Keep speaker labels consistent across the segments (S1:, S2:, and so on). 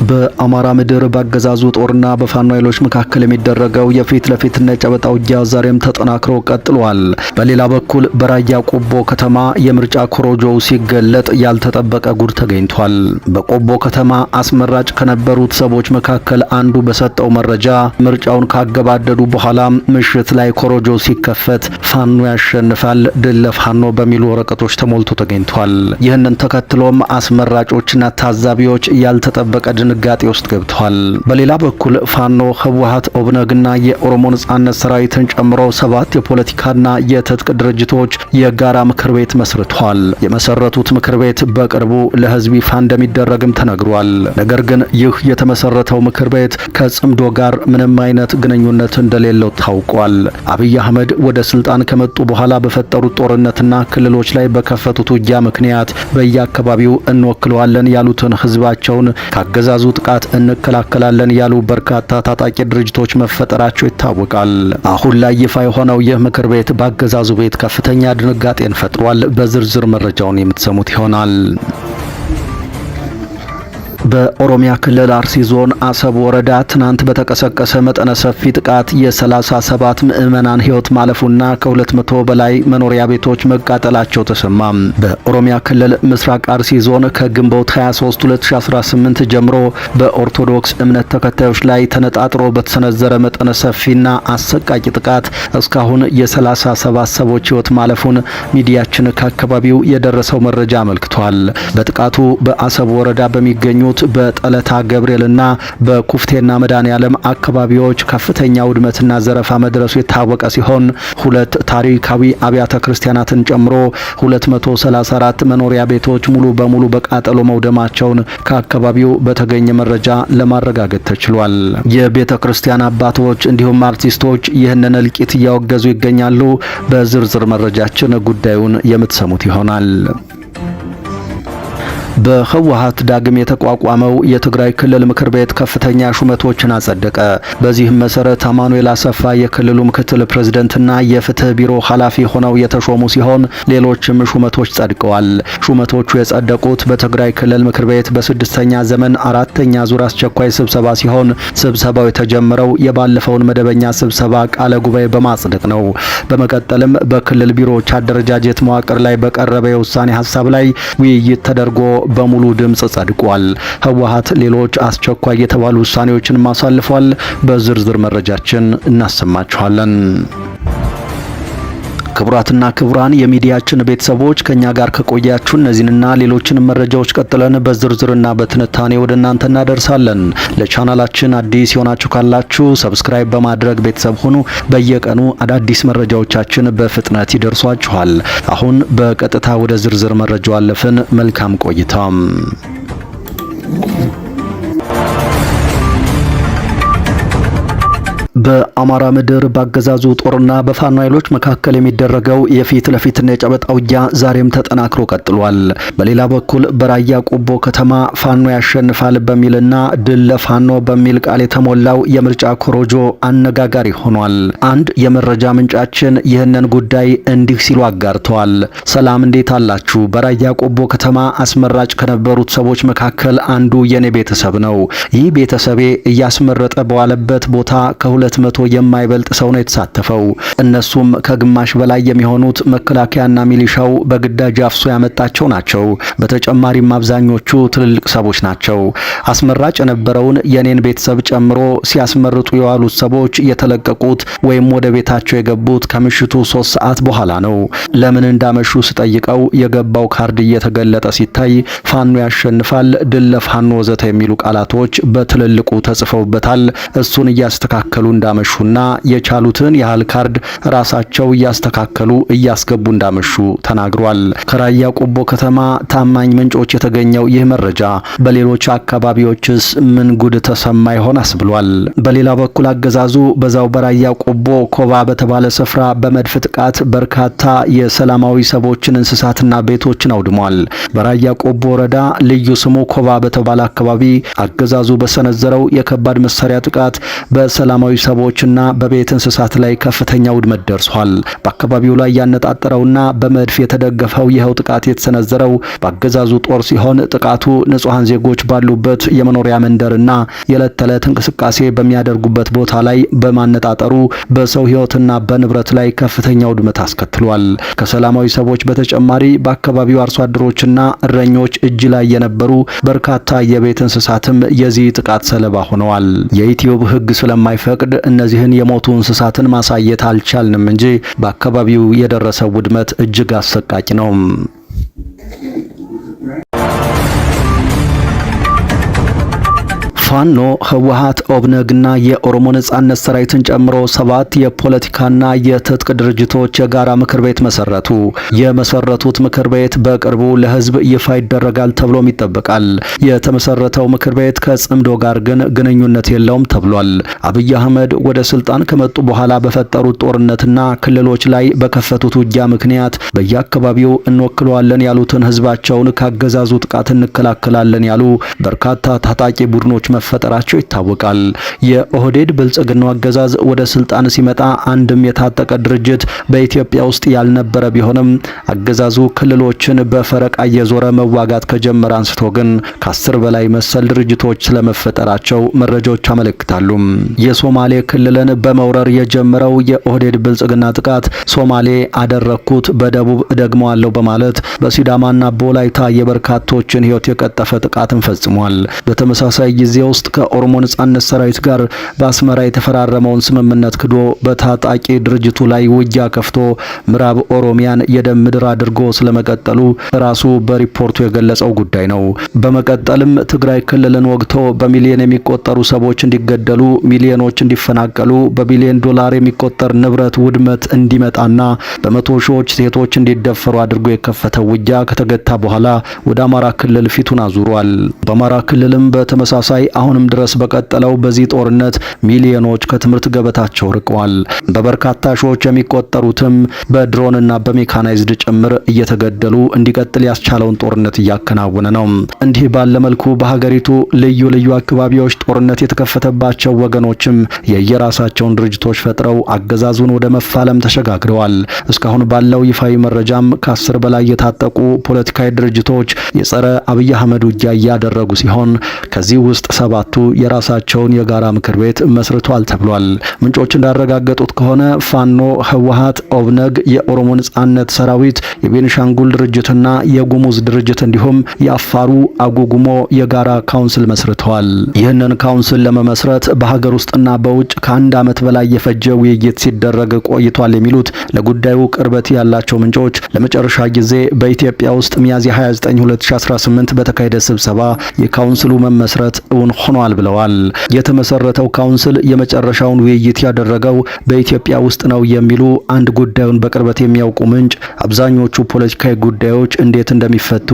S1: በአማራ ምድር ባገዛዙ ጦርና በፋኖ ኃይሎች መካከል የሚደረገው የፊት ለፊትና የጨበጣ ውጊያ ዛሬም ተጠናክሮ ቀጥሏል። በሌላ በኩል በራያ ቆቦ ከተማ የምርጫ ኮሮጆው ሲገለጥ ያልተጠበቀ ጉድ ተገኝቷል። በቆቦ ከተማ አስመራጭ ከነበሩት ሰዎች መካከል አንዱ በሰጠው መረጃ ምርጫውን ካገባደዱ በኋላ ምሽት ላይ ኮሮጆ ሲከፈት ፋኖ ያሸንፋል፣ ድል ለፋኖ በሚሉ ወረቀቶች ተሞልቶ ተገኝቷል። ይህንን ተከትሎም አስመራጮችና ታዛቢዎች ያልተጠበቀ ድንጋጤ ውስጥ ገብቷል። በሌላ በኩል ፋኖ ህወሓት ኦብነግና የኦሮሞ ነጻነት ሰራዊትን ጨምሮ 7 የፖለቲካና የትጥቅ ድርጅቶች የጋራ ምክር ቤት መስርቷል። የመሰረቱት ምክር ቤት በቅርቡ ለህዝብ ይፋ እንደሚደረግም ተነግሯል። ነገር ግን ይህ የተመሰረተው ምክር ቤት ከጽምዶ ጋር ምንም አይነት ግንኙነት እንደሌለው ታውቋል። አብይ አህመድ ወደ ስልጣን ከመጡ በኋላ በፈጠሩት ጦርነትና ክልሎች ላይ በከፈቱት ውጊያ ምክንያት በየአካባቢው እንወክለዋለን ያሉትን ህዝባቸውን ካገዛዙ ጥቃት እንከላከላለን ያሉ በርካታ ታጣቂ ድርጅቶች መፈጠራቸው ይታወቃል። አሁን ላይ ይፋ የሆነው ይህ ምክር ቤት በአገዛዙ ቤት ከፍተኛ ድንጋጤን ፈጥሯል። በዝርዝር መረጃውን የምትሰሙት ይሆናል። በኦሮሚያ ክልል አርሲ ዞን አሰብ ወረዳ ትናንት በተቀሰቀሰ መጠነ ሰፊ ጥቃት የ37 ምዕመናን ህይወት ማለፉና ከ200 በላይ መኖሪያ ቤቶች መቃጠላቸው ተሰማ። በኦሮሚያ ክልል ምስራቅ አርሲ ዞን ከግንቦት 23 2018 ጀምሮ በኦርቶዶክስ እምነት ተከታዮች ላይ ተነጣጥሮ በተሰነዘረ መጠነ ሰፊና አሰቃቂ ጥቃት እስካሁን የ37 ሰዎች ህይወት ማለፉን ሚዲያችን ከአካባቢው የደረሰው መረጃ አመልክቷል። በጥቃቱ በአሰብ ወረዳ በሚገኙ በጠለታ ገብርኤልና በኩፍቴና መድኃኔዓለም አካባቢዎች ከፍተኛ ውድመትና ዘረፋ መድረሱ የታወቀ ሲሆን 2 ታሪካዊ አብያተ ክርስቲያናትን ጨምሮ 234 መኖሪያ ቤቶች ሙሉ በሙሉ በቃጠሎ መውደማቸውን ከአካባቢው በተገኘ መረጃ ለማረጋገጥ ተችሏል። የቤተ ክርስቲያን አባቶች እንዲሁም አርቲስቶች ይህንን እልቂት እያወገዙ ይገኛሉ። በዝርዝር መረጃችን ጉዳዩን የምትሰሙት ይሆናል። በህወሓት ዳግም የተቋቋመው የትግራይ ክልል ምክር ቤት ከፍተኛ ሹመቶችን አጸደቀ። በዚህም መሰረት አማኑኤል አሰፋ የክልሉ ምክትል ፕሬዝዳንትና የፍትህ ቢሮ ኃላፊ ሆነው የተሾሙ ሲሆን ሌሎችም ሹመቶች ጸድቀዋል። ሹመቶቹ የጸደቁት በትግራይ ክልል ምክር ቤት በ6ኛ ዘመን 4ኛ ዙር አስቸኳይ ስብሰባ ሲሆን ስብሰባው የተጀመረው የባለፈውን መደበኛ ስብሰባ ቃለ ጉባኤ በማጽደቅ ነው። በመቀጠልም በክልል ቢሮዎች አደረጃጀት መዋቅር ላይ በቀረበ የውሳኔ ሀሳብ ላይ ውይይት ተደርጎ በሙሉ ድምጽ ጸድቋል። ህወሓት ሌሎች አስቸኳይ የተባሉ ውሳኔዎችን ማሳልፏል። በዝርዝር መረጃችን እናሰማችኋለን። ክቡራትና ክቡራን የሚዲያችን ቤተሰቦች ከኛ ጋር ከቆያችሁ እነዚህንና ሌሎችንም መረጃዎች ቀጥለን በዝርዝርና በትንታኔ ወደ እናንተ እናደርሳለን። ለቻናላችን አዲስ የሆናችሁ ካላችሁ ሰብስክራይብ በማድረግ ቤተሰብ ሁኑ። በየቀኑ አዳዲስ መረጃዎቻችን በፍጥነት ይደርሷችኋል። አሁን በቀጥታ ወደ ዝርዝር መረጃው አለፍን። መልካም ቆይታ። በአማራ ምድር ባገዛዙ ጦርና በፋኖ ኃይሎች መካከል የሚደረገው የፊት ለፊትና የጨበጣ ውጊያ ዛሬም ተጠናክሮ ቀጥሏል። በሌላ በኩል በራያ ቆቦ ከተማ ፋኖ ያሸንፋል በሚልና ድል ለፋኖ በሚል ቃል የተሞላው የምርጫ ኮሮጆ አነጋጋሪ ሆኗል። አንድ የመረጃ ምንጫችን ይህንን ጉዳይ እንዲህ ሲሉ አጋርተዋል። ሰላም፣ እንዴት አላችሁ? በራያ ቆቦ ከተማ አስመራጭ ከነበሩት ሰዎች መካከል አንዱ የኔ ቤተሰብ ነው። ይህ ቤተሰቤ እያስመረጠ በዋለበት ቦታ ከ200 የማይበልጥ ሰው ነው የተሳተፈው። እነሱም ከግማሽ በላይ የሚሆኑት መከላከያና ሚሊሻው በግዳጅ አፍሶ ያመጣቸው ናቸው። በተጨማሪም አብዛኞቹ ትልልቅ ሰዎች ናቸው። አስመራጭ የነበረውን የኔን ቤተሰብ ጨምሮ ሲያስመርጡ የዋሉት ሰዎች የተለቀቁት ወይም ወደ ቤታቸው የገቡት ከምሽቱ 3 ሰዓት በኋላ ነው። ለምን እንዳመሹ ስጠይቀው የገባው ካርድ እየተገለጠ ሲታይ ፋኖ ያሸንፋል፣ ድል ለፋኖ ወዘተ የሚሉ ቃላቶች በትልልቁ ተጽፈውበታል። እሱን እያስተካከሉ እንዳመሹና የቻሉትን ያህል ካርድ ራሳቸው እያስተካከሉ እያስገቡ እንዳመሹ ተናግሯል። ከራያ ቆቦ ከተማ ታማኝ ምንጮች የተገኘው ይህ መረጃ በሌሎች አካባቢዎችስ ምን ጉድ ተሰማ ይሆን አስብሏል። በሌላ በኩል አገዛዙ በዛው በራያ ቆቦ ኮባ በተባለ ስፍራ በመድፍ ጥቃት በርካታ የሰላማዊ ሰዎችን እንስሳትና ቤቶችን አውድሟል። በራያ ቆቦ ወረዳ ልዩ ስሙ ኮባ በተባለ አካባቢ አገዛዙ በሰነዘረው የከባድ መሳሪያ ጥቃት በሰላማዊ ሰዎችና በቤት እንስሳት ላይ ከፍተኛ ውድመት ደርሷል። በአካባቢው ላይ ያነጣጠረውና በመድፍ የተደገፈው ይኸው ጥቃት የተሰነዘረው በአገዛዙ ጦር ሲሆን ጥቃቱ ንጹሃን ዜጎች ባሉበት የመኖሪያ መንደርና የዕለት ተዕለት እንቅስቃሴ በሚያደርጉበት ቦታ ላይ በማነጣጠሩ በሰው ሕይወትና በንብረት ላይ ከፍተኛ ውድመት አስከትሏል። ከሰላማዊ ሰዎች በተጨማሪ በአካባቢው አርሶ አደሮችና እረኞች እጅ ላይ የነበሩ በርካታ የቤት እንስሳትም የዚህ ጥቃት ሰለባ ሆነዋል። የኢትዮጵያ ሕግ ስለማይፈቅድ እነዚህን የሞቱ እንስሳትን ማሳየት አልቻልንም እንጂ በአካባቢው የደረሰው ውድመት እጅግ አሰቃቂ ነው። ፋኖ፣ ህወሓት፣ ኦብነግና የኦሮሞ ነጻነት ሰራዊትን ጨምሮ 7 የፖለቲካና የትጥቅ ድርጅቶች የጋራ ምክር ቤት መሰረቱ። የመሰረቱት ምክር ቤት በቅርቡ ለህዝብ ይፋ ይደረጋል ተብሎም ይጠበቃል። የተመሰረተው ምክር ቤት ከጽምዶ ጋር ግን ግንኙነት የለውም ተብሏል። አብይ አህመድ ወደ ስልጣን ከመጡ በኋላ በፈጠሩት ጦርነትና ክልሎች ላይ በከፈቱት ውጊያ ምክንያት በየአካባቢው እንወክለዋለን ያሉትን ህዝባቸውን ካገዛዙ ጥቃት እንከላከላለን ያሉ በርካታ ታጣቂ ቡድኖች መፈጠራቸው ይታወቃል። የኦህዴድ ብልጽግናው አገዛዝ ወደ ስልጣን ሲመጣ አንድም የታጠቀ ድርጅት በኢትዮጵያ ውስጥ ያልነበረ ቢሆንም አገዛዙ ክልሎችን በፈረቃ እየዞረ መዋጋት ከጀመረ አንስቶ ግን ከ10 በላይ መሰል ድርጅቶች ስለመፈጠራቸው መረጃዎች ያመለክታሉ። የሶማሌ ክልልን በመውረር የጀመረው የኦህዴድ ብልጽግና ጥቃት ሶማሌ አደረኩት በደቡብ እደግመዋለሁ በማለት በሲዳማና በወላይታ የበርካቶችን ህይወት የቀጠፈ ጥቃትን ፈጽሟል። በተመሳሳይ ጊዜ ውስጥ ከኦሮሞ ነጻነት ሰራዊት ጋር በአስመራ የተፈራረመውን ስምምነት ክዶ በታጣቂ ድርጅቱ ላይ ውጊያ ከፍቶ ምዕራብ ኦሮሚያን የደም ምድር አድርጎ ስለመቀጠሉ ራሱ በሪፖርቱ የገለጸው ጉዳይ ነው። በመቀጠልም ትግራይ ክልልን ወግቶ በሚሊዮን የሚቆጠሩ ሰዎች እንዲገደሉ፣ ሚሊዮኖች እንዲፈናቀሉ፣ በቢሊዮን ዶላር የሚቆጠር ንብረት ውድመት እንዲመጣና በመቶ ሺዎች ሴቶች እንዲደፈሩ አድርጎ የከፈተው ውጊያ ከተገታ በኋላ ወደ አማራ ክልል ፊቱን አዙሯል። በአማራ ክልልም በተመሳሳይ አሁንም ድረስ በቀጠለው በዚህ ጦርነት ሚሊዮኖች ከትምህርት ገበታቸው ርቀዋል። በበርካታ ሺዎች የሚቆጠሩትም በድሮንና በሜካናይዝድ ጭምር እየተገደሉ እንዲቀጥል ያስቻለውን ጦርነት እያከናወነ ነው። እንዲህ ባለ መልኩ በሀገሪቱ ልዩ ልዩ አካባቢዎች ጦርነት የተከፈተባቸው ወገኖችም የየራሳቸውን ድርጅቶች ፈጥረው አገዛዙን ወደ መፋለም ተሸጋግረዋል። እስካሁን ባለው ይፋዊ መረጃም ከ10 በላይ የታጠቁ ፖለቲካዊ ድርጅቶች የጸረ አብይ አህመድ ውጊያ እያደረጉ ሲሆን ከዚህ ውስጥ 7ቱ የራሳቸውን የጋራ ምክር ቤት መስርቷል ተብሏል። ምንጮች እንዳረጋገጡት ከሆነ ፋኖ፣ ህወሓት፣ ኦብነግ፣ የኦሮሞ ነጻነት ሰራዊት፣ የቤኒሻንጉል ድርጅትና የጉሙዝ ድርጅት እንዲሁም የአፋሩ አጉጉሞ የጋራ ካውንስል መስርተዋል። ይህንን ካውንስል ለመመስረት በሀገር ውስጥና በውጭ ከ1 ዓመት በላይ የፈጀ ውይይት ሲደረግ ቆይቷል የሚሉት ለጉዳዩ ቅርበት ያላቸው ምንጮች ለመጨረሻ ጊዜ በኢትዮጵያ ውስጥ ሚያዝያ 29 2018 በተካሄደ ስብሰባ የካውንስሉ መመስረት እውን ሆኗል ብለዋል። የተመሰረተው ካውንስል የመጨረሻውን ውይይት ያደረገው በኢትዮጵያ ውስጥ ነው የሚሉ አንድ ጉዳዩን በቅርበት የሚያውቁ ምንጭ አብዛኞቹ ፖለቲካዊ ጉዳዮች እንዴት እንደሚፈቱ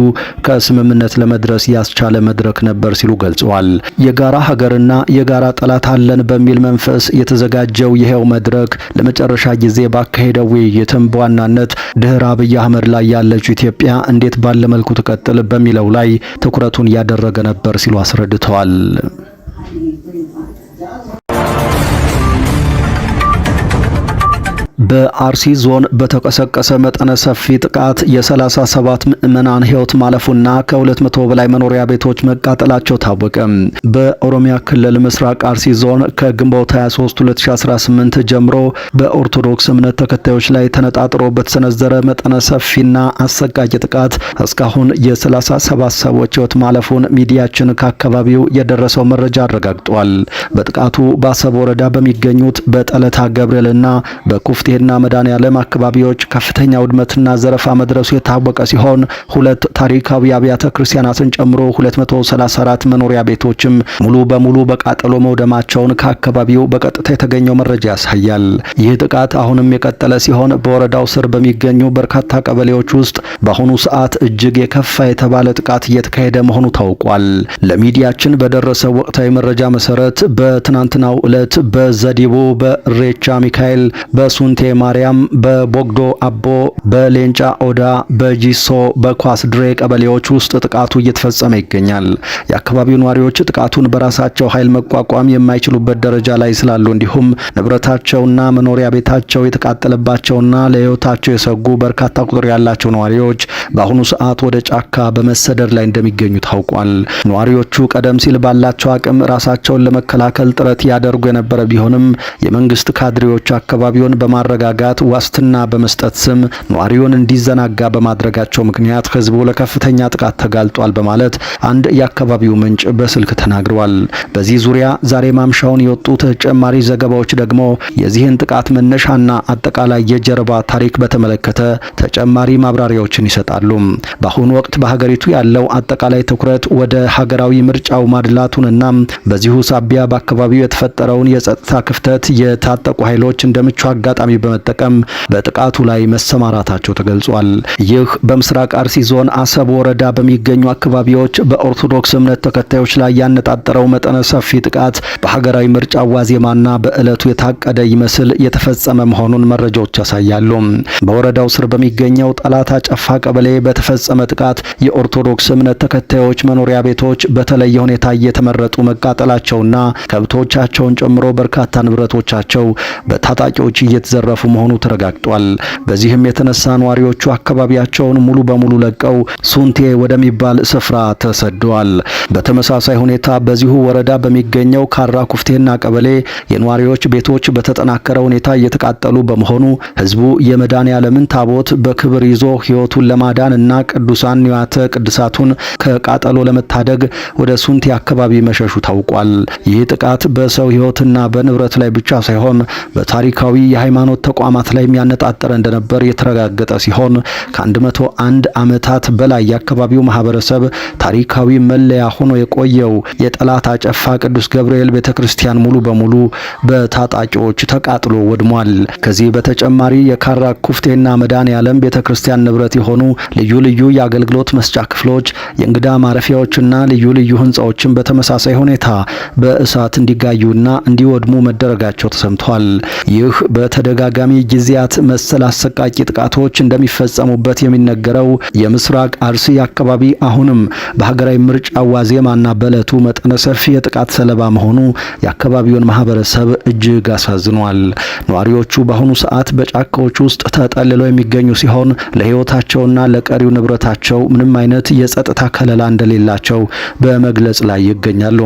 S1: ከስምምነት ለመድረስ ያስቻለ መድረክ ነበር ሲሉ ገልጸዋል። የጋራ ሀገርና የጋራ ጠላት አለን በሚል መንፈስ የተዘጋጀው ይሄው መድረክ ለመጨረሻ ጊዜ ባካሄደው ውይይትም በዋናነት ድህረ አብይ አህመድ ላይ ያለችው ኢትዮጵያ እንዴት ባለ መልኩ ትቀጥል በሚለው ላይ ትኩረቱን ያደረገ ነበር ሲሉ አስረድተዋል። በአርሲ ዞን በተቀሰቀሰ መጠነ ሰፊ ጥቃት የ37 ምዕመናን ሕይወት ማለፉና ከ200 በላይ መኖሪያ ቤቶች መቃጠላቸው ታወቀ። በኦሮሚያ ክልል ምስራቅ አርሲ ዞን ከግንቦት 23 2018 ጀምሮ በኦርቶዶክስ እምነት ተከታዮች ላይ ተነጣጥሮ በተሰነዘረ መጠነ ሰፊና አሰቃቂ ጥቃት እስካሁን የ37 ሰዎች ሕይወት ማለፉን ሚዲያችን ከአካባቢው የደረሰው መረጃ አረጋግጧል። በጥቃቱ በአሰብ ወረዳ በሚገኙት በጠለታ ገብርኤልና በኩፍቴ ና መድኃኔዓለም አካባቢዎች ከፍተኛ ውድመትና ዘረፋ መድረሱ የታወቀ ሲሆን 2 ታሪካዊ አብያተ ክርስቲያናትን ጨምሮ 234 መኖሪያ ቤቶችም ሙሉ በሙሉ በቃጠሎ መውደማቸውን ከአካባቢው በቀጥታ የተገኘው መረጃ ያሳያል። ይህ ጥቃት አሁንም የቀጠለ ሲሆን በወረዳው ስር በሚገኙ በርካታ ቀበሌዎች ውስጥ በአሁኑ ሰዓት እጅግ የከፋ የተባለ ጥቃት እየተካሄደ መሆኑ ታውቋል። ለሚዲያችን በደረሰው ወቅታዊ መረጃ መሰረት በትናንትናው ዕለት በዘዲቦ፣ በሬቻ ሚካኤል፣ በሱንቴ ማርያም፣ በቦግዶ አቦ፣ በሌንጫ ኦዳ፣ በጂሶ፣ በኳስድሬ ቀበሌዎች ውስጥ ጥቃቱ እየተፈጸመ ይገኛል። የአካባቢው ነዋሪዎች ጥቃቱን በራሳቸው ኃይል መቋቋም የማይችሉበት ደረጃ ላይ ስላሉ እንዲሁም ንብረታቸውና መኖሪያ ቤታቸው የተቃጠለባቸውና ለሕይወታቸው የሰጉ በርካታ ቁጥር ያላቸው ነዋሪዎች በአሁኑ ሰዓት ወደ ጫካ በመሰደድ ላይ እንደሚገኙ ታውቋል። ነዋሪዎቹ ቀደም ሲል ባላቸው አቅም ራሳቸውን ለመከላከል ጥረት ያደርጉ የነበረ ቢሆንም የመንግስት ካድሬዎች አካባቢውን በማረጋጋት ዋስትና በመስጠት ስም ነዋሪውን እንዲዘናጋ በማድረጋቸው ምክንያት ህዝቡ ለከፍተኛ ጥቃት ተጋልጧል በማለት አንድ የአካባቢው ምንጭ በስልክ ተናግረዋል። በዚህ ዙሪያ ዛሬ ማምሻውን የወጡ ተጨማሪ ዘገባዎች ደግሞ የዚህን ጥቃት መነሻና አጠቃላይ የጀርባ ታሪክ በተመለከተ ተጨማሪ ማብራሪያዎችን ይሰጣሉ። በአሁኑ ወቅት በሀገሪቱ ያለው አጠቃላይ ትኩረት ወደ ሀገራዊ ምርጫው ማድላቱንና በዚሁ ሳቢያ በአካባቢው የተፈጠረውን የጸጥታ ክፍተት የታጠቁ ኃይሎች እንደምቹ አጋጣሚ በመጠቀም በጥቃቱ ላይ መሰማራታቸው ተገልጿል። ይህ በምስራቅ አርሲ ዞን አሰብ ወረዳ በሚገኙ አካባቢዎች በኦርቶዶክስ እምነት ተከታዮች ላይ ያነጣጠረው መጠነ ሰፊ ጥቃት በሀገራዊ ምርጫ ዋዜማና በዕለቱ የታቀደ ይመስል የተፈጸመ መሆኑን መረጃዎች ያሳያሉ። በወረዳው ስር በሚገኘው ጠላት አጨፋ ቀበሌ በተፈጸመ ጥቃት የኦርቶዶክስ እምነት ተከታዮች መኖሪያ ቤቶች በተለየ ሁኔታ እየተመረጡ መቃጠላቸውና ከብቶቻቸውን ጨምሮ በርካታ ንብረቶቻቸው በታጣቂዎች እየተዘረፉ መሆኑ ተረጋግጧል። በዚህም የተነሳ ነዋሪዎቹ አካባቢያቸውን ሙሉ በሙሉ ለቀው ሱንቴ ወደሚባል ስፍራ ተሰደዋል። በተመሳሳይ ሁኔታ በዚሁ ወረዳ በሚገኘው ካራ ኩፍቴና ቀበሌ የነዋሪዎች ቤቶች በተጠናከረ ሁኔታ እየተቃጠሉ በመሆኑ ህዝቡ የመድኃኔዓለምን ታቦት በክብር ይዞ ህይወቱን ለማዳን እና ቅዱሳን ንዋያተ ቅድሳቱን ከቃጠሎ ለመታደግ ወደ ሱንቴ አካባቢ መሸሹ ታውቋል። ይህ ጥቃት በሰው ህይወትና በንብረት ላይ ብቻ ሳይሆን በታሪካዊ የሃይማኖት ተቋማት ላይ የሚያነጣጠረ እንደነበር የተረጋገጠ ሲሆን ከ101 ዓመታት በላይ የአካባቢው ማህበረሰብ ታሪካዊ መለያ ሆኖ የቆየው የጠላት አጨፋ ቅዱስ ገብርኤል ቤተክርስቲያን ሙሉ በሙሉ በታጣቂዎች ተቃጥሎ ወድሟል። ከዚህ በተጨማሪ የካራ ኩፍቴና መድኃኔዓለም ቤተክርስቲያን ንብረት የሆኑ ልዩ ልዩ የአገልግሎት መስጫ ክፍሎች፣ የእንግዳ ማረፊያዎችና ልዩ ልዩ ህንጻዎችን በተመሳሳይ ሁኔታ በእሳት እንዲጋዩና እንዲወድሙ መደረጋቸው ተሰምቷል። ይህ በተደጋጋሚ ጊዜያት መሰል አሰቃቂ ጥቃቶች እንደሚፈጸሙበት የሚነገረው የምስራቅ አርሲ አካባቢ አሁንም በሀገራዊ ምርጫ ዋዜማና በዕለቱ መጠነ ሰፊ የጥቃት ሰለባ መሆኑ የአካባቢውን ማህበረሰብ እጅግ አሳዝኗል። ነዋሪዎቹ በአሁኑ ሰዓት በጫካዎች ውስጥ ተጠልለው የሚገኙ ሲሆን ለህይወታቸውና ለቀሪው ንብረታቸው ምንም አይነት የጸጥታ ከለላ እንደሌላቸው በመግለጽ ላይ ይገኛሉ።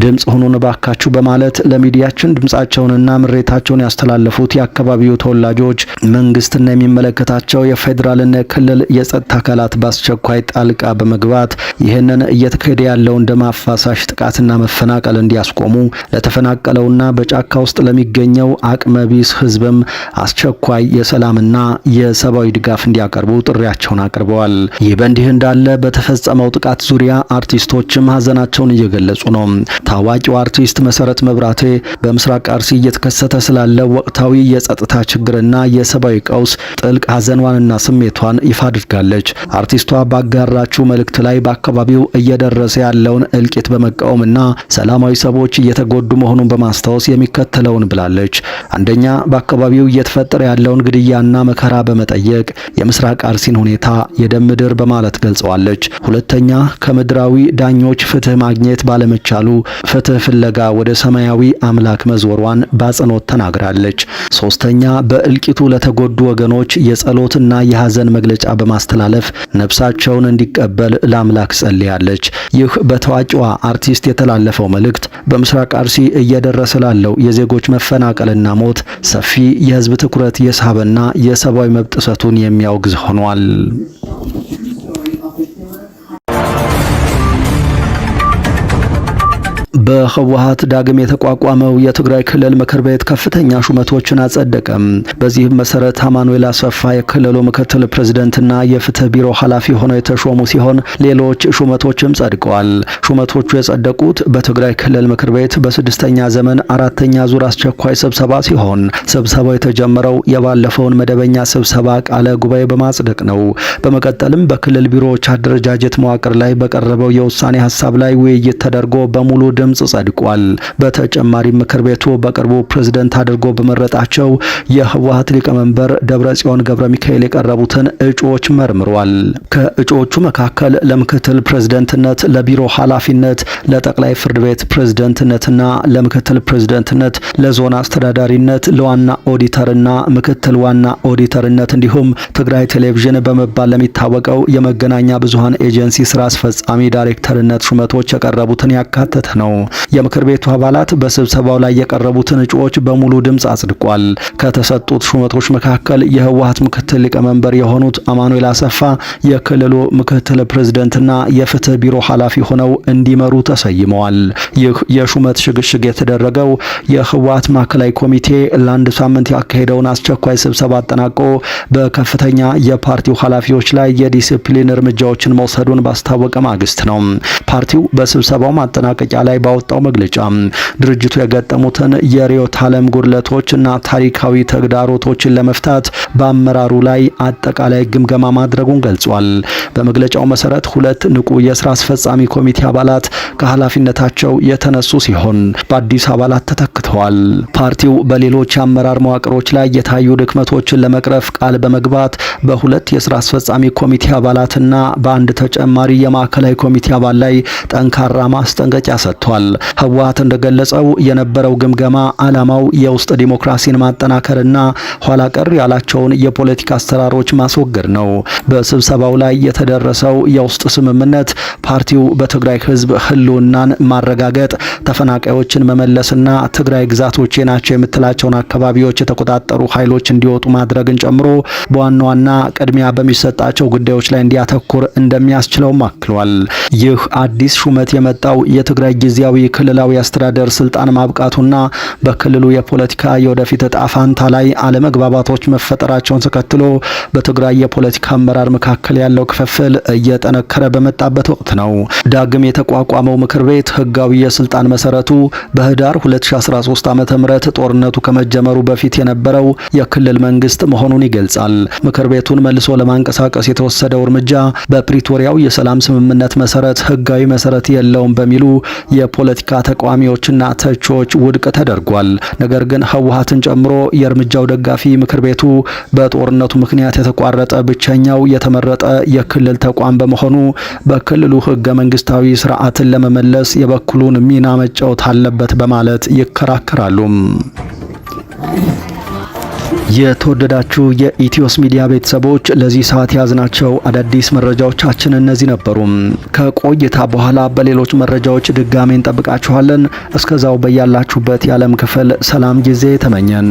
S1: ድምጽ ሁኑን ባካችሁ በማለት ለሚዲያችን ድምጻቸውንና ምሬታቸውን ያስተላለፉት የአካባቢው ተወላጆች መንግስትና የሚመለከታቸው የፌዴራልና የክልል የጸጥታ አካላት በአስቸኳይ ጣልቃ በመግባት ይህንን እየተካሄደ ያለውን ደም አፋሳሽ ጥቃትና መፈናቀል እንዲያስቆሙ፣ ለተፈናቀለውና በጫካ ውስጥ ለሚገኘው አቅመቢስ ህዝብም አስቸኳይ የሰላምና የሰብአዊ ድጋፍ እንዲያቀርቡ ጥሪያቸውን አቅርበዋል። ይህ በእንዲህ እንዳለ በተፈጸመው ጥቃት ዙሪያ አርቲስቶችም ሀዘናቸውን እየገለጹ ነው። ታዋቂው አርቲስት መሰረት መብራቴ በምስራቅ አርሲ እየተከሰተ ስላለ ወቅታዊ የጸጥታ ችግርና የሰብአዊ ቀውስ ጥልቅ ሀዘኗንና ስሜቷን ይፋ አድርጋለች። አርቲስቷ ባጋራችው መልእክት ላይ በአካባቢው እየደረሰ ያለውን እልቂት በመቃወምና ሰላማዊ ሰዎች እየተጎዱ መሆኑን በማስታወስ የሚከተለውን ብላለች። አንደኛ፣ በአካባቢው እየተፈጠረ ያለውን ግድያና መከራ በመጠየቅ የምስራቅ አርሲን ሁኔታ የደም ምድር በማለት ገልጸዋለች። ሁለተኛ፣ ከምድራዊ ዳኞች ፍትህ ማግኘት ባለመቻሉ ፍትህ ፍለጋ ወደ ሰማያዊ አምላክ መዞሯን በአጽንኦት ተናግራለች። ሶስተኛ፣ በእልቂቱ ለተጎዱ ወገኖች የጸሎትና የሐዘን መግለጫ በማስተላለፍ ነፍሳቸውን እንዲቀበል ለአምላክ ጸልያለች። ይህ በታዋቂዋ አርቲስት የተላለፈው መልእክት በምስራቅ አርሲ እየደረሰ ላለው የዜጎች መፈናቀልና ሞት ሰፊ የህዝብ ትኩረት የሳበና የሰብአዊ መብት ጥሰቱን የሚያወግዝ ሆኗል። በህወሓት ዳግም የተቋቋመው የትግራይ ክልል ምክር ቤት ከፍተኛ ሹመቶችን አጸደቀም። በዚህም መሰረት አማኑኤል አሰፋ የክልሉ ምክትል ፕሬዝዳንትና የፍትህ ቢሮ ኃላፊ ሆነው የተሾሙ ሲሆን ሌሎች ሹመቶችም ጸድቀዋል። ሹመቶቹ የጸደቁት በትግራይ ክልል ምክር ቤት በስድስተኛ ዘመን አራተኛ ዙር አስቸኳይ ስብሰባ ሲሆን ስብሰባው የተጀመረው የባለፈውን መደበኛ ስብሰባ ቃለ ጉባኤ በማጽደቅ ነው። በመቀጠልም በክልል ቢሮዎች አደረጃጀት መዋቅር ላይ በቀረበው የውሳኔ ሀሳብ ላይ ውይይት ተደርጎ በሙሉ ድምጽ ድምጽ ጸድቋል። በተጨማሪም ምክር ቤቱ በቅርቡ ፕሬዝዳንት አድርጎ በመረጣቸው የህወሓት ሊቀመንበር ደብረጽዮን ገብረ ሚካኤል የቀረቡትን እጩዎች መርምሯል። ከእጩዎቹ መካከል ለምክትል ፕሬዝዳንትነት፣ ለቢሮ ኃላፊነት፣ ለጠቅላይ ፍርድ ቤት ፕሬዝዳንትነትና ለምክትል ፕሬዝዳንትነት፣ ለዞን አስተዳዳሪነት፣ ለዋና ኦዲተርና ምክትል ዋና ኦዲተርነት እንዲሁም ትግራይ ቴሌቪዥን በመባል ለሚታወቀው የመገናኛ ብዙሃን ኤጀንሲ ስራ አስፈጻሚ ዳይሬክተርነት ሹመቶች የቀረቡትን ያካተተ ነው። የምክር ቤቱ አባላት በስብሰባው ላይ የቀረቡትን እጩዎች በሙሉ ድምጽ አጽድቋል። ከተሰጡት ሹመቶች መካከል የህወሓት ምክትል ሊቀመንበር የሆኑት አማኑኤል አሰፋ የክልሉ ምክትል ፕሬዝዳንትና የፍትህ ቢሮ ኃላፊ ሆነው እንዲመሩ ተሰይመዋል። ይህ የሹመት ሽግሽግ የተደረገው የህወሓት ማዕከላዊ ኮሚቴ ለአንድ ሳምንት ያካሄደውን አስቸኳይ ስብሰባ አጠናቆ በከፍተኛ የፓርቲው ኃላፊዎች ላይ የዲሲፕሊን እርምጃዎችን መውሰዱን ባስታወቀ ማግስት ነው። ፓርቲው በስብሰባው ማጠናቀቂያ ላይ ባወጣው መግለጫ ድርጅቱ የገጠሙትን የርዕዮተ ዓለም ጉድለቶችና ታሪካዊ ተግዳሮቶችን ለመፍታት በአመራሩ ላይ አጠቃላይ ግምገማ ማድረጉን ገልጿል። በመግለጫው መሰረት 2 ንቁ የስራ አስፈጻሚ ኮሚቴ አባላት ከኃላፊነታቸው የተነሱ ሲሆን በአዲስ አባላት ተተክተዋል። ፓርቲው በሌሎች የአመራር መዋቅሮች ላይ የታዩ ድክመቶችን ለመቅረፍ ቃል በመግባት በ2 የስራ አስፈጻሚ ኮሚቴ አባላትና በአንድ ተጨማሪ የማዕከላዊ ኮሚቴ አባል ላይ ጠንካራ ማስጠንቀቂያ ሰጥቷል። ህወሓት እንደገለጸው የነበረው ግምገማ ዓላማው የውስጥ ዲሞክራሲን ማጠናከርና ኋላ ቀር ያላቸውን የፖለቲካ አሰራሮች ማስወገድ ነው። በስብሰባው ላይ የተደረሰው የውስጥ ስምምነት ፓርቲው በትግራይ ህዝብ ህልውናን ማረጋገጥ፣ ተፈናቃዮችን መመለስና ትግራይ ግዛቶቼ ናቸው የምትላቸውን አካባቢዎች የተቆጣጠሩ ኃይሎች እንዲወጡ ማድረግን ጨምሮ በዋና ዋና ቅድሚያ በሚሰጣቸው ጉዳዮች ላይ እንዲያተኩር እንደሚያስችለውም አክሏል። ይህ አዲስ ሹመት የመጣው የትግራይ ጊዜያዊ ክልላዊ አስተዳደር ስልጣን ማብቃቱና በክልሉ የፖለቲካ የወደፊት ዕጣ ፈንታ ላይ አለመግባባቶች መፈጠራቸውን ተከትሎ በትግራይ የፖለቲካ አመራር መካከል ያለው ክፍፍል እየጠነከረ በመጣበት ወቅት ነው። ዳግም የተቋቋመው ምክር ቤት ህጋዊ የስልጣን መሰረቱ በህዳር 2013 ዓ.ም ጦርነቱ ከመጀመሩ በፊት የነበረው የክልል መንግስት መሆኑን ይገልጻል። ምክር ቤቱን መልሶ ለማንቀሳቀስ የተወሰደው እርምጃ በፕሪቶሪያው የሰላም ስምምነት መሰረት ህጋዊ መሰረት የለውም በሚሉ የፖለቲካ ተቃዋሚዎችና ተቾች ውድቅ ተደርጓል። ነገር ግን ህወሓትን ጨምሮ የእርምጃው ደጋፊ ምክር ቤቱ በጦርነቱ ምክንያት የተቋረጠ ብቸኛው የተመረጠ የክልል ተቋም በመሆኑ በክልሉ ህገ መንግስታዊ ስርዓትን ለመመለስ የበኩሉን ሚና መጫወት አለበት በማለት ይከራከራሉ። የተወደዳችሁ የኢትዮስ ሚዲያ ቤተሰቦች ለዚህ ሰዓት ያዝናቸው አዳዲስ መረጃዎቻችን እነዚህ ነበሩ። ከቆይታ በኋላ በሌሎች መረጃዎች ድጋሜ እንጠብቃችኋለን። እስከዛው በያላችሁበት የዓለም ክፍል ሰላም ጊዜ ተመኘን።